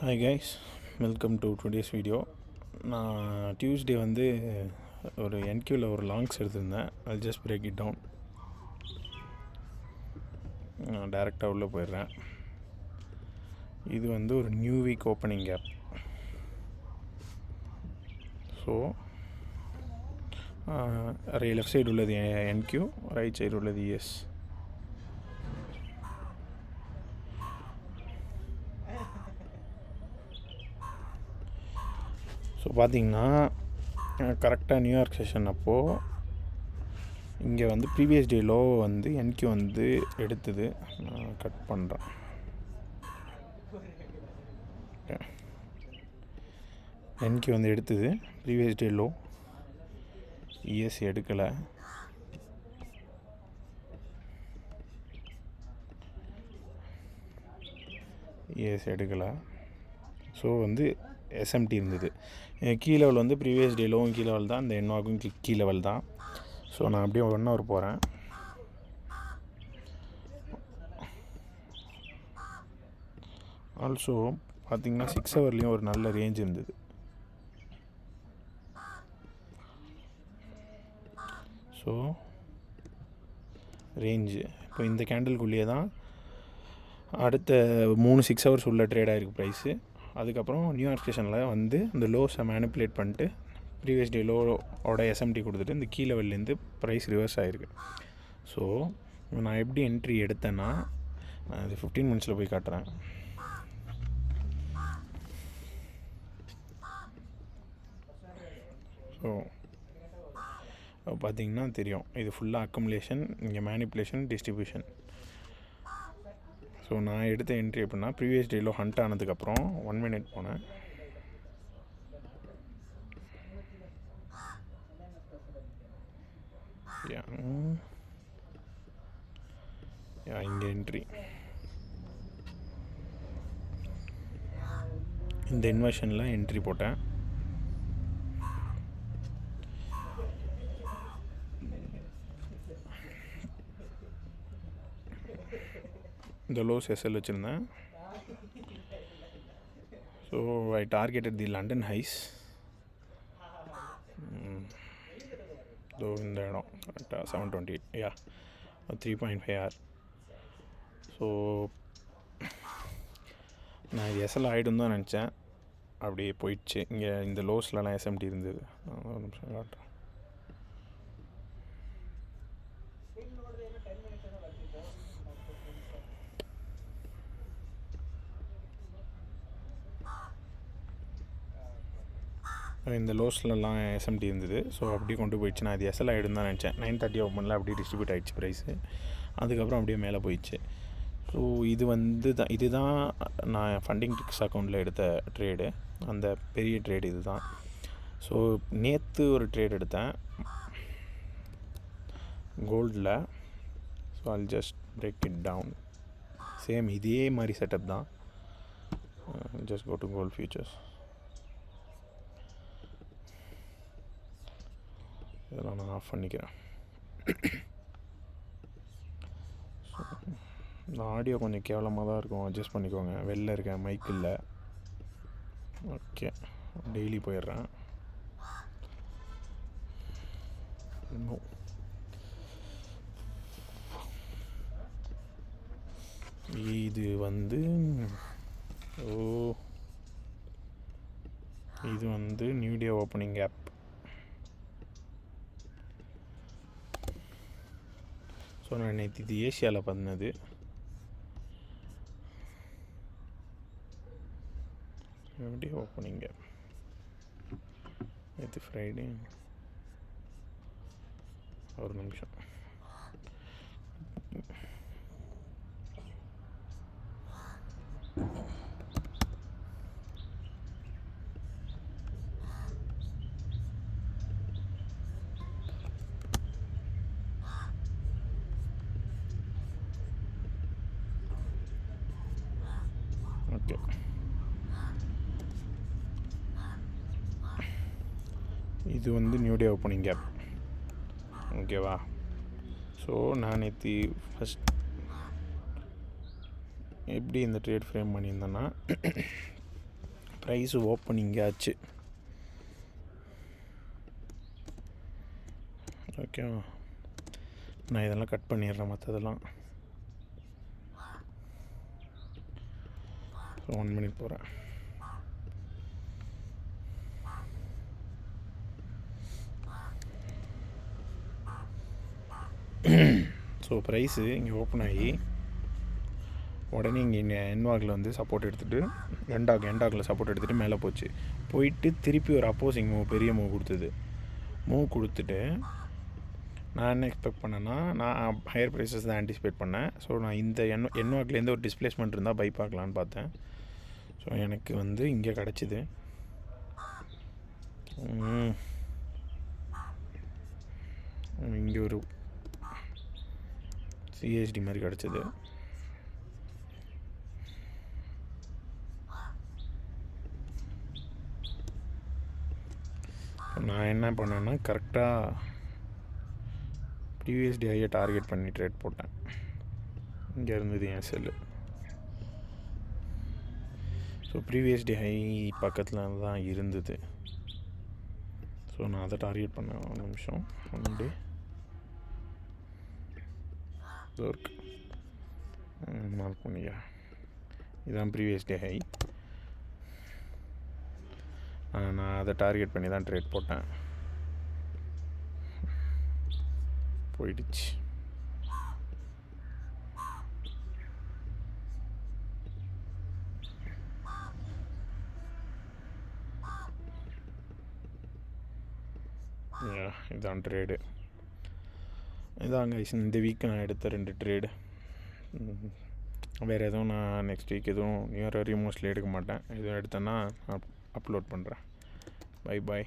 Hi guys, welcome to today's video. நான் Tuesday வந்து ஒரு என்கியூவில் ஒரு லாங்ஸ் எடுத்திருந்தேன். அது ஜஸ்ட் பிரேக் இட் டவுன். நான் டைரெக்டாக உள்ளே போயிடுறேன். இது வந்து ஒரு new week opening gap. So left side உள்ளது என்கியூ, ரைட் சைடு உள்ளது இஎஸ். ஸோ பார்த்திங்கன்னா கரெக்டாக நியூயார்க் செஷன் அப்போது இங்கே வந்து ப்ரீவியஸ் டே லோ வந்து என்கியூ வந்து எடுத்தது. நான் கட் பண்ணுறேன். என்கியூ வந்து எடுத்தது ப்ரீவியஸ் டே லோ. இஎஸ் எடுக்கலை. இஎஸ் எடுக்கலை. ஸோ வந்து எஸ்எம்டி இருந்தது. கீ லெவல் வந்து ப்ரீவியஸ் டே லோவும் கீ லெவல் தான், இந்த என்வாக்கும் கீ லெவல் தான். ஸோ நான் அப்படியே 1 hour போகிறேன். ஆல்சோ பார்த்திங்கன்னா 6 hourலேயும் ஒரு நல்ல ரேஞ்ச் இருந்தது. ஸோ ரேஞ்சு இப்போ இந்த கேண்டிலுக்குள்ளேயே தான் அடுத்த 3 6 hours உள்ள ட்ரேட் ஆகிருக்கு ப்ரைஸு. அதுக்கப்புறம் நியூயார்க் செஷனில் வந்து இந்த லோஸை மேனிப்புலேட் பண்ணிட்டு ப்ரீவியஸ் டே லோவோட எஸ்எம்டி கொடுத்துட்டு இந்த கீ லெவல்லேருந்து ப்ரைஸ் ரிவர்ஸ் ஆகிருக்கு. ஸோ நான் எப்படி என்ட்ரி எடுத்தேன்னா, நான் இது 15 minutes போய் காட்டுறேன். ஸோ பார்த்திங்கன்னா தெரியும், இது ஃபுல்லாக அக்கமுலேஷன், இங்கே மேனிப்புலேஷன், டிஸ்ட்ரிபியூஷன். ஸோ நான் எடுத்த என்ட்ரி எப்படின்னா, ப்ரீவியஸ் டேலோ ஹண்ட் ஆனதுக்கப்புறம் 1 minute போனேன். இங்கே என்ட்ரி, இந்த இன்வெர்ஷனில் என்ட்ரி போட்டேன். இந்த லோஸ் எஸ்எல் வச்சுருந்தேன். So I targeted the London highs. So இந்த இடம் கரெக்டாக 728 3.5 hour. ஸோ நான் இது எஸ்எல் ஆகிடும் தான் நினச்சேன். அப்படியே போயிடுச்சு. இங்கே இந்த லோஸ்லலாம் எஸ்எம்டி இருந்தது. ஒரு நிமிஷம் காட்டுறேன். இந்த லோஸ்லலாம் எஸ்எம்டி இருந்தது. ஸோ அப்படியே கொண்டு போயிடுச்சு. நான் இது எஸ்எல் ஆகிடும் தான் நினச்சேன். 9:30 ஓப்பனில் அப்படியே டிஸ்ட்ரிபியூட் ஆகிடுச்சு ப்ரைஸு. அதுக்கப்புறம் அப்படியே மேலே போயிடுச்சு. ஸோ இது வந்து இதுதான் நான் ஃபண்டிங் ட்ரிக்ஸ் அக்கௌண்ட்டில் எடுத்த ட்ரேடு, அந்த பெரிய ட்ரேடு இது தான். ஸோ நேற்று ஒரு ட்ரேட் எடுத்தேன் கோல்டில். So I'll just break it down. Same இதே மாதிரி செட்டப் தான். just go to gold futures. இதெல்லாம் நான் ஆஃப் பண்ணிக்கிறேன். இந்த ஆடியோ கொஞ்சம் கேவலமாக தான் இருக்கும், அட்ஜஸ்ட் பண்ணிக்கோங்க. வெளில இருக்கேன், மைக் இல்லை. ஓகே, டெய்லி போயிடுறேன். இது வந்து இது வந்து new day opening gap. So நான் நேற்று இது ஏஷியாவில் பண்ணது. எப்படி ஓப்பனிங் ஆப் நேற்று ஃப்ரைடே. ஒரு நிமிஷம். ஓகே, இது வந்து நியூ டே ஓப்பனிங் ஆப். ஓகேவா? ஸோ நான் நேற்று எப்படி இந்த ட்ரேட் ஃப்ரேம் பண்ணியிருந்தேன்னா, ப்ரைஸு ஓப்பனிங் ஆச்சு. ஓகேவா, நான் இதெல்லாம் கட் பண்ணிடுறேன் மற்றதெல்லாம். 1 மினிட் போகிறேன். ஸோ ப்ரைஸு இங்கே ஓப்பன் ஆகி உடனே இங்கே என்வாகில் வந்து சப்போர்ட் எடுத்துகிட்டு எண்டாகில் சப்போர்ட் எடுத்துகிட்டு மேலே போயிட்டு திருப்பி ஒரு அப்போசிங் பெரிய மூவ் கொடுத்துட்டு நான் என்ன எக்ஸ்பெக்ட் பண்ணேன்னா, நான் ஹையர் ப்ரைஸஸ் தான் ஆன்டிசிபேட் பண்ணேன். ஸோ நான் இந்த என்வாக்லேருந்து ஒரு டிஸ்பிளேஸ்மெண்ட் இருந்தால் பை பார்க்கலான்னு பார்த்தேன். ஸோ எனக்கு வந்து இங்கே கிடச்சிது. இங்கே ஒரு சிஎஸ்டி மாதிரி கிடச்சிது. நான் என்ன பண்ணேன்னா, கரெக்டாக ப்ரீவியஸ் டே ஹையை டார்கெட் பண்ணி ட்ரேட் போட்டேன். இங்கே இருந்தது என் sell. So previous day high பக்கத்தில் தான் இருந்தது. ஸோ நான் அதை டார்கெட் பண்ணேன். 1 நிமிஷம், 1 டே இருக்கு மார்க் பண்ணியா. இதுதான் ப்ரீவியஸ் டே ஹை. நான் அதை டார்கெட் பண்ணி தான் ட்ரேட் போட்டேன். போயிடுச்சு. இதுதான் ட்ரேடு. இதாங்க இந்த வீக் நான் எடுத்த 2 ட்ரேடு. வேறு எதுவும் நான் நெக்ஸ்ட் வீக் எதுவும் நியூ இயர் வரையும் மோஸ்ட்லி எடுக்க மாட்டேன். எதுவும் எடுத்தேன்னா அப்லோட் பண்ணுறேன். Bye bye.